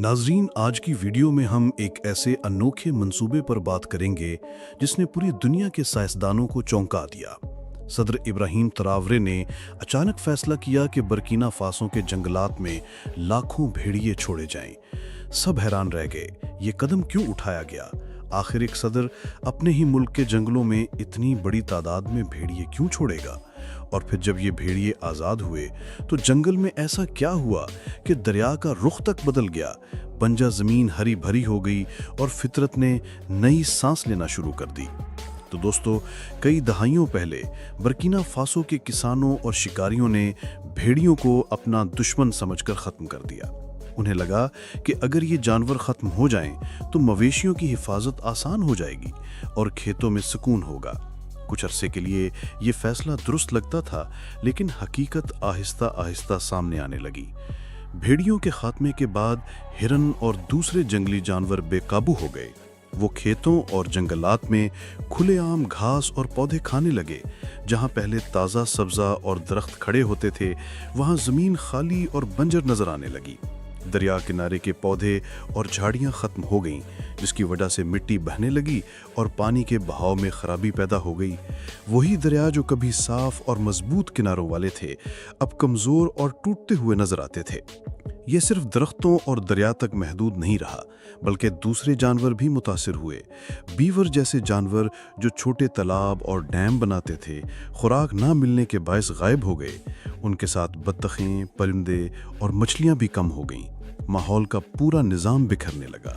नाजरीन, आज की वीडियो में हम एक ऐसे अनोखे मंसूबे पर बात करेंगे जिसने पूरी दुनिया के साइंसदानों को चौंका दिया। सदर इब्राहिम तरावरे ने अचानक फैसला किया कि बर्किना फासो के जंगलात में लाखों भेड़िए छोड़े जाएं। सब हैरान रह गए, ये कदम क्यों उठाया गया? आखिर एक सदर अपने ही मुल्क के जंगलों में इतनी बड़ी तादाद में भेड़िए क्यों छोड़ेगा? और फिर जब ये भेड़िए आज़ाद हुए तो जंगल में ऐसा क्या हुआ कि दरिया का रुख तक बदल गया, बंजर ज़मीन हरी भरी हो गई और फितरत ने नई सांस लेना शुरू कर दी। तो दोस्तों, कई दहाइयों पहले बर्किना फासो के किसानों और शिकारियों ने भेड़ियों को अपना दुश्मन समझकर ख़त्म कर दिया। उन्हें लगा कि अगर ये जानवर ख़त्म हो जाएं तो मवेशियों की हिफाजत आसान हो जाएगी और खेतों में सुकून होगा। कुछ अरसे के लिए ये फैसला दुरुस्त लगता था, लेकिन हकीकत आहिस्ता आहिस्ता सामने आने लगी। भेड़ियों के खात्मे के बाद हिरन और दूसरे जंगली जानवर बेकाबू हो गए। वो खेतों और जंगलात में खुलेआम घास और पौधे खाने लगे। जहाँ पहले ताज़ा सब्ज़ा और दरख्त खड़े होते थे, वहाँ ज़मीन खाली और बंजर नज़र आने लगी। दरिया किनारे के पौधे और झाड़ियाँ ख़त्म हो गईं, जिसकी वजह से मिट्टी बहने लगी और पानी के बहाव में खराबी पैदा हो गई। वही दरिया जो कभी साफ और मजबूत किनारों वाले थे, अब कमज़ोर और टूटते हुए नजर आते थे। ये सिर्फ दरख्तों और दरिया तक महदूद नहीं रहा, बल्कि दूसरे जानवर भी मुतासिर हुए। बीवर जैसे जानवर जो छोटे तालाब और डैम बनाते थे, खुराक ना मिलने के बायस गायब हो गए। उनके साथ बत्तखें, परिंदे और मछलियां भी कम हो गईं। माहौल का पूरा निज़ाम बिखरने लगा।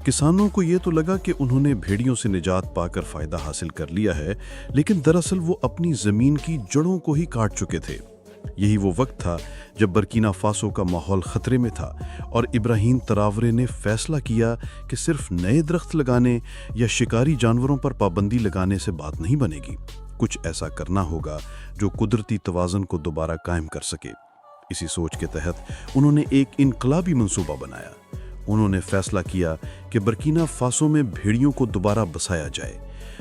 किसानों को ये तो लगा कि उन्होंने भेड़ियों से निजात पाकर फ़ायदा हासिल कर लिया है, लेकिन दरअसल वो अपनी ज़मीन की जड़ों को ही काट चुके थे। यही वो वक्त था जब बर्किना फासो का माहौल खतरे में था और इब्राहिम तरावरे ने फैसला किया कि सिर्फ नए दरख्त लगाने या शिकारी जानवरों पर पाबंदी लगाने से बात नहीं बनेगी। कुछ ऐसा करना होगा जो कुदरती तवाज़ुन को दोबारा कायम कर सके। इसी सोच के तहत उन्होंने एक इनकलाबी मंसूबा बनाया। उन्होंने फैसला किया कि बर्किना फासो में भेड़ियों को दोबारा बसाया जाए।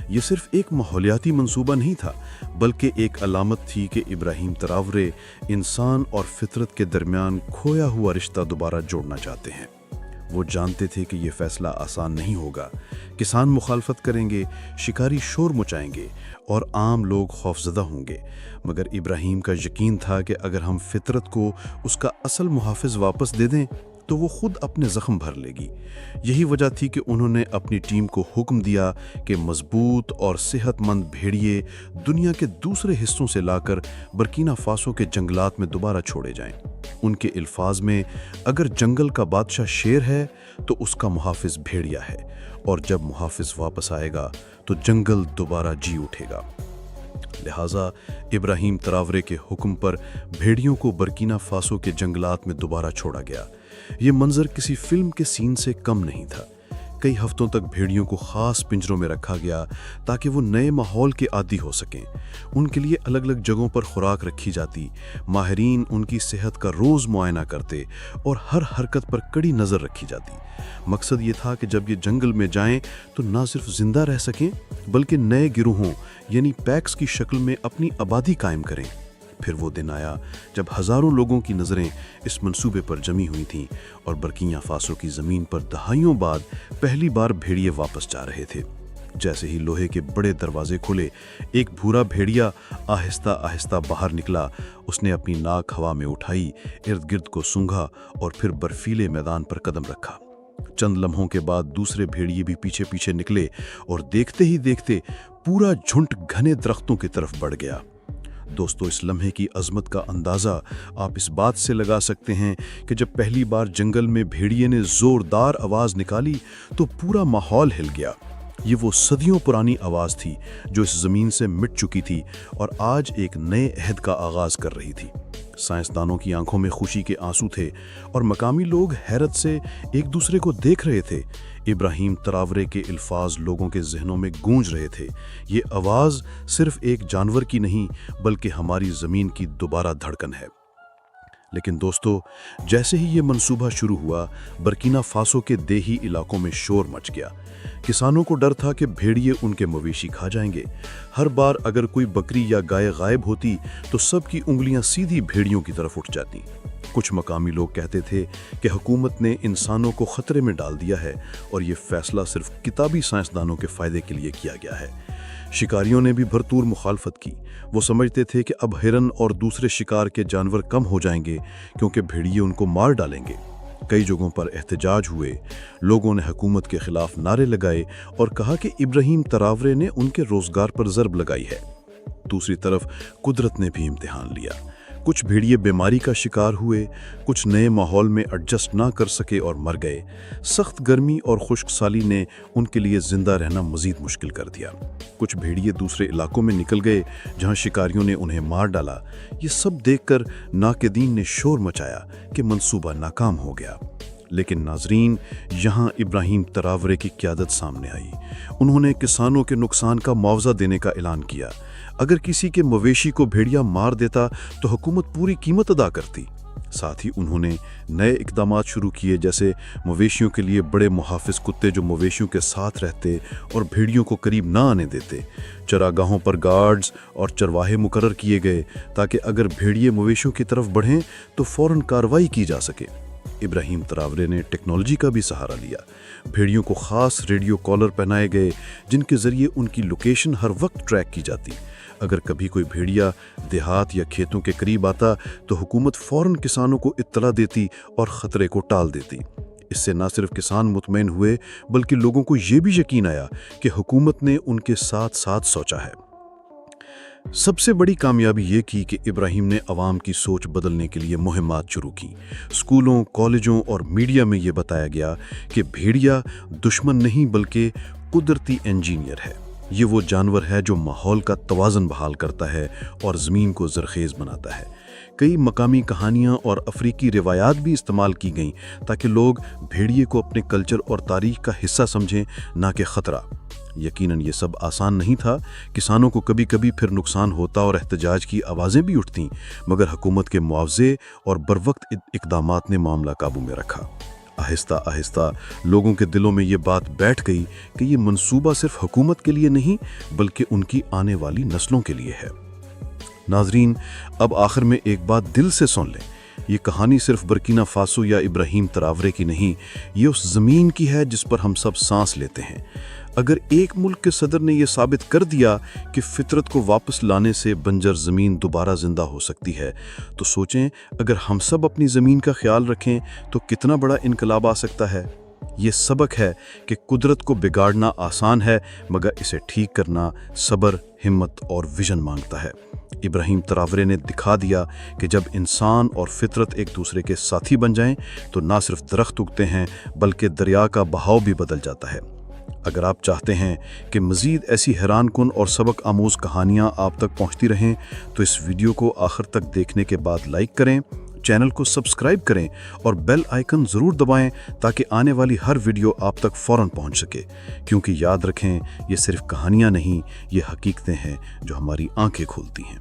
ये सिर्फ एक माहौलियाती मंसूबा नहीं था, बल्कि एक अलामत थी कि इब्राहिम तरावरे इंसान और फितरत के दरमियान खोया हुआ रिश्ता दोबारा जोड़ना चाहते हैं। वो जानते थे कि यह फैसला आसान नहीं होगा। किसान मुखालफत करेंगे, शिकारी शोर मचाएंगे और आम लोग खौफजदा होंगे। मगर इब्राहिम का यकीन था कि अगर हम फितरत को उसका असल मुहाफिज वापस दे दें तो वो खुद अपने ज़ख्म भर लेगी। यही वजह थी कि उन्होंने अपनी टीम को हुक्म दिया कि मजबूत और सेहतमंद भेड़िए दुनिया के दूसरे हिस्सों से लाकर बर्किना फासो के जंगलात में दोबारा छोड़े जाएं। उनके अल्फाज में, अगर जंगल का बादशाह शेर है तो उसका मुहाफिज भेड़िया है, और जब मुहाफिज वापस आएगा तो जंगल दोबारा जी उठेगा। लिहाजा इब्राहिम तरावरे के हुक्म पर भेड़ियों को बर्किना फासो के जंगलात में दोबारा छोड़ा गया। ये मंजर किसी फिल्म के सीन से कम नहीं था। कई हफ्तों तक भेड़ियों को खास पिंजरों में रखा गया ताकि वो नए माहौल के आदी हो सकें। उनके लिए अलग अलग जगहों पर खुराक रखी जाती, माहिरीन उनकी सेहत का रोज़ मुआयना करते और हर हरकत पर कड़ी नज़र रखी जाती। मकसद ये था कि जब ये जंगल में जाएं तो ना सिर्फ जिंदा रह सकें, बल्कि नए गिरोहों यानी पैक्स की शक्ल में अपनी आबादी कायम करें। फिर वो दिन आया जब हज़ारों लोगों की नज़रें इस मंसूबे पर जमी हुई थीं और बर्किना फासो की ज़मीन पर दहाइयों बाद पहली बार भेड़िए वापस जा रहे थे। जैसे ही लोहे के बड़े दरवाजे खुले, एक भूरा भेड़िया आहिस्ता आहिस्ता बाहर निकला। उसने अपनी नाक हवा में उठाई, इर्द गिर्द को सूंघा और फिर बर्फीले मैदान पर कदम रखा। चंद लम्हों के बाद दूसरे भेड़िए भी पीछे पीछे निकले और देखते ही देखते पूरा झुंड घने दरख्तों की तरफ बढ़ गया। दोस्तों, इस लम्हे की अजमत का अंदाज़ा आप इस बात से लगा सकते हैं कि जब पहली बार जंगल में भेड़िए ने ज़ोरदार आवाज़ निकाली तो पूरा माहौल हिल गया। ये वो सदियों पुरानी आवाज़ थी जो इस ज़मीन से मिट चुकी थी और आज एक नए अहद का आगाज़ कर रही थी। साइंसदानों की आंखों में खुशी के आंसू थे और मकामी लोग हैरत से एक दूसरे को देख रहे थे। इब्राहिम तरावरे के अल्फाज लोगों के जहनों में गूंज रहे थे। ये आवाज़ सिर्फ एक जानवर की नहीं, बल्कि हमारी ज़मीन की दोबारा धड़कन है। लेकिन दोस्तों, जैसे ही ये मंसूबा शुरू हुआ, बर्किना फासो के देही इलाकों में शोर मच गया। किसानों को डर था कि भेड़िए उनके मवेशी खा जाएंगे। हर बार अगर कोई बकरी या गाय गायब होती तो सबकी उंगलियां सीधी भेड़ियों की तरफ उठ जाती। कुछ मकामी लोग कहते थे कि हुकूमत ने इंसानों को खतरे में डाल दिया है और ये फैसला सिर्फ किताबी साइंसदानों के फ़ायदे के लिए किया गया है। शिकारियों ने भी भरपूर मुखालफत की। वो समझते थे कि अब हिरन और दूसरे शिकार के जानवर कम हो जाएंगे क्योंकि भेड़िए उनको मार डालेंगे। कई जगहों पर एहतजाज हुए, लोगों ने हुकूमत के खिलाफ नारे लगाए और कहा कि इब्राहिम तरावरे ने उनके रोजगार पर ज़रब लगाई है। दूसरी तरफ कुदरत ने भी इम्तिहान लिया। कुछ भेड़िए बीमारी का शिकार हुए, कुछ नए माहौल में एडजस्ट ना कर सके और मर गए। सख्त गर्मी और खुश्क साली ने उनके लिए जिंदा रहना मजीद मुश्किल कर दिया। कुछ भेड़िए दूसरे इलाकों में निकल गए जहां शिकारियों ने उन्हें मार डाला। ये सब देखकर नाक़िदीन ने शोर मचाया कि मंसूबा नाकाम हो गया। लेकिन नाजरीन, यहाँ इब्राहिम तरावरे की क़यादत सामने आई। उन्होंने किसानों के नुकसान का मुआवजा देने का ऐलान किया। अगर किसी के मवेशी को भेड़िया मार देता तो हुकूमत पूरी कीमत अदा करती। साथ ही उन्होंने नए इक़दामात शुरू किए, जैसे मवेशियों के लिए बड़े मुहाफ़िज़ कुत्ते जो मवेशियों के साथ रहते और भेड़ियों को करीब ना आने देते। चरागाहों पर गार्ड्स और चरवाहे मुकर्रर किए गए ताकि अगर भेड़िए मवेशियों की तरफ बढ़ें तो फ़ौरन कार्रवाई की जा सके। इब्राहिम तरावरे ने टेक्नोलॉजी का भी सहारा लिया। भेड़ियों को ख़ास रेडियो कॉलर पहनाए गए जिनके ज़रिए उनकी लोकेशन हर वक्त ट्रैक की जाती। अगर कभी कोई भेड़िया देहात या खेतों के करीब आता तो हुकूमत फ़ौरन किसानों को इत्तला देती और ख़तरे को टाल देती। इससे न सिर्फ किसान मुतमईन हुए बल्कि लोगों को ये भी यकीन आया कि हुकूमत ने उनके साथ साथ सोचा है। सबसे बड़ी कामयाबी ये की कि इब्राहिम ने अवाम की सोच बदलने के लिए मुहिम्मात शुरू की। स्कूलों, कॉलेजों और मीडिया में ये बताया गया कि भेड़िया दुश्मन नहीं बल्कि कुदरती इंजीनियर है। ये वो जानवर है जो माहौल का तवाज़ुन बहाल करता है और ज़मीन को ज़रख़ेज़ बनाता है। कई मकामी कहानियाँ और अफ्रीकी रिवायात भी इस्तेमाल की गईं ताकि लोग भेड़िए को अपने कल्चर और तारीख़ का हिस्सा समझें, ना कि ख़तरा। यकीनन ये सब आसान नहीं था। किसानों को कभी कभी फिर नुकसान होता और एहतजाज की आवाज़ें भी उठतीं, मगर हुकूमत के मुआवजे और बरवक्त इक़दामात ने मामला काबू में रखा। आहिस्ता आहिस्ता लोगों के दिलों में ये बात बैठ गई कि ये मंसूबा सिर्फ हुकूमत के लिए नहीं बल्कि उनकी आने वाली नस्लों के लिए है। नाजरीन, अब आखिर में एक बात दिल से सुन लें। ये कहानी सिर्फ बर्किना फासो या इब्राहिम तरावरे की नहीं, ये उस ज़मीन की है जिस पर हम सब सांस लेते हैं। अगर एक मुल्क के सदर ने यह साबित कर दिया कि फितरत को वापस लाने से बंजर ज़मीन दोबारा ज़िंदा हो सकती है, तो सोचें अगर हम सब अपनी ज़मीन का ख्याल रखें तो कितना बड़ा इनकलाब आ सकता है। ये सबक है कि कुदरत को बिगाड़ना आसान है, मगर इसे ठीक करना सब्र, हिम्मत और विजन मांगता है। इब्राहिम तरावरे ने दिखा दिया कि जब इंसान और फितरत एक दूसरे के साथी बन जाएं तो ना सिर्फ दरख्त उगते हैं बल्कि दरिया का बहाव भी बदल जाता है। अगर आप चाहते हैं कि मज़ीद ऐसी हैरानकुन और सबक आमूज़ कहानियाँ आप तक पहुँचती रहें तो इस वीडियो को आखिर तक देखने के बाद लाइक करें, चैनल को सब्सक्राइब करें और बेल आइकन ज़रूर दबाएं ताकि आने वाली हर वीडियो आप तक फ़ौरन पहुंच सके। क्योंकि याद रखें, ये सिर्फ कहानियाँ नहीं, ये हकीकतें हैं जो हमारी आंखें खोलती हैं।